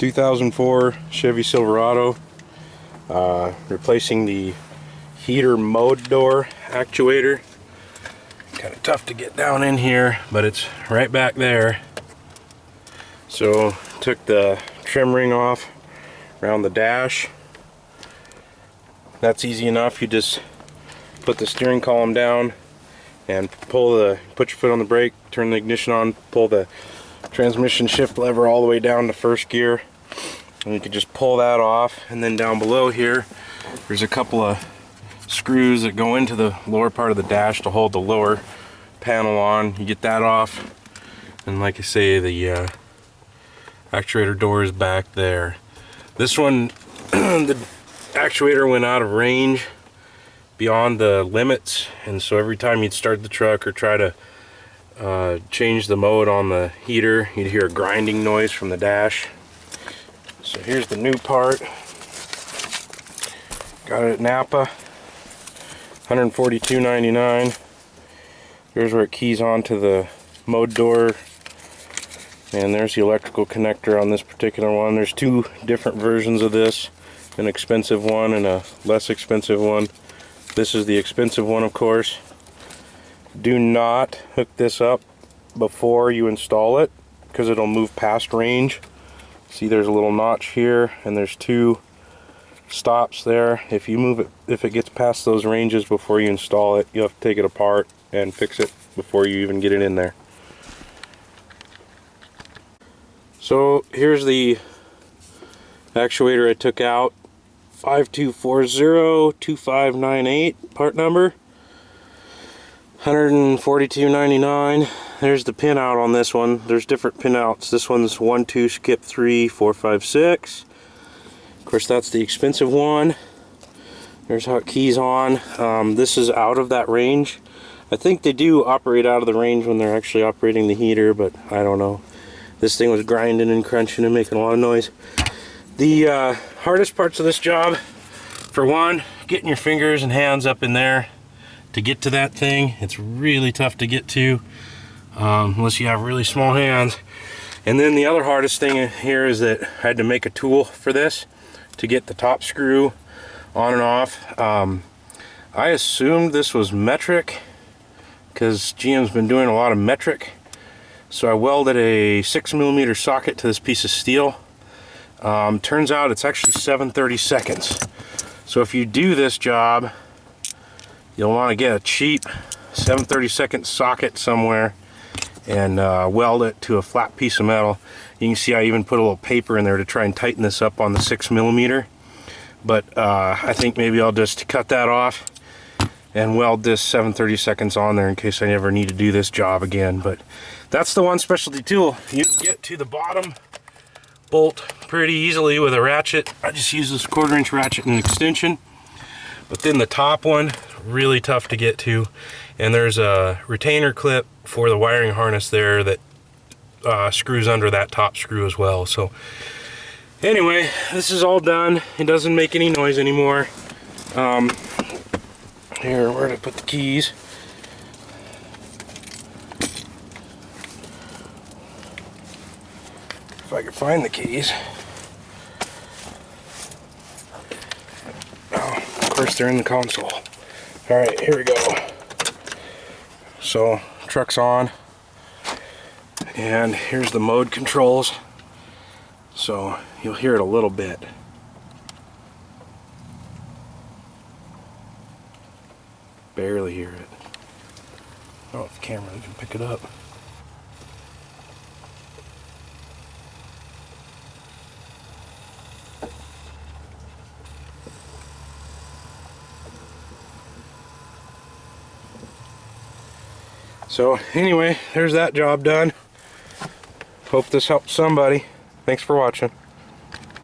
2004 Chevy Silverado, replacing the heater mode door actuator. Kind of tough to get down in here, but it's right back there. So took the trim ring off around the dash. That's easy enough. You just put the steering column down and put your foot on the brake, turn the ignition on, pull the transmission shift lever all the way down to first gear, and you can just pull that off. And then down below here there's a couple of screws that go into the lower part of the dash to hold the lower panel on. You get that off, and like I say, the actuator door is back there. This one the actuator went out of range beyond the limits, and so every time you'd start the truck or try to change the mode on the heater, you'd hear a grinding noise from the dash. So here's the new part. Got it at Napa, $142.99. Here's where it keys onto the mode door, and there's the electrical connector on this particular one. There's two different versions of this, an expensive one and a less expensive one. This is the expensive one, of course. Do not hook this up before you install it, because it'll move past range. See, there's a little notch here, and there's two stops there. If you move it, if it gets past those ranges before you install it, you'll have to take it apart and fix it before you even get it in there. So here's the actuator I took out. 5240-2598 part number, $142.99. There's the pin out on this one. There's different pin outs. This one's 1, 2, skip 3, 4, 5, 6. Of course, that's the expensive one. There's how it keys on. This is out of that range. I think they do operate out of the range when they're actually operating the heater, but I don't know. This thing was grinding and crunching and making a lot of noise. The hardest parts of this job, for one, getting your fingers and hands up in there to get to that thing. It's really tough to get to unless you have really small hands. And then the other hardest thing here is that I had to make a tool for this to get the top screw on and off. I assumed this was metric because GM's been doing a lot of metric. So I welded a 6mm socket to this piece of steel. Turns out it's actually 7/32. So if you do this job, you'll want to get a cheap 7/32 socket somewhere and weld it to a flat piece of metal. You can see I even put a little paper in there to try and tighten this up on the 6mm. But I think maybe I'll just cut that off and weld this 7/32 on there in case I never need to do this job again. But that's the one specialty tool. You can get to the bottom bolt pretty easily with a ratchet. I just use this 1/4" ratchet and extension. But then the top one, really tough to get to. And there's a retainer clip for the wiring harness there that screws under that top screw as well. So anyway, this is all done. It doesn't make any noise anymore. Here, where did I put the keys? If I could find the keys. Oh, of course they're in the console. Alright, here we go. So, truck's on. And here's the mode controls. So, you'll hear it a little bit. Barely hear it. I don't know if the camera can pick it up. So anyway, there's that job done. Hope this helps somebody. Thanks for watching.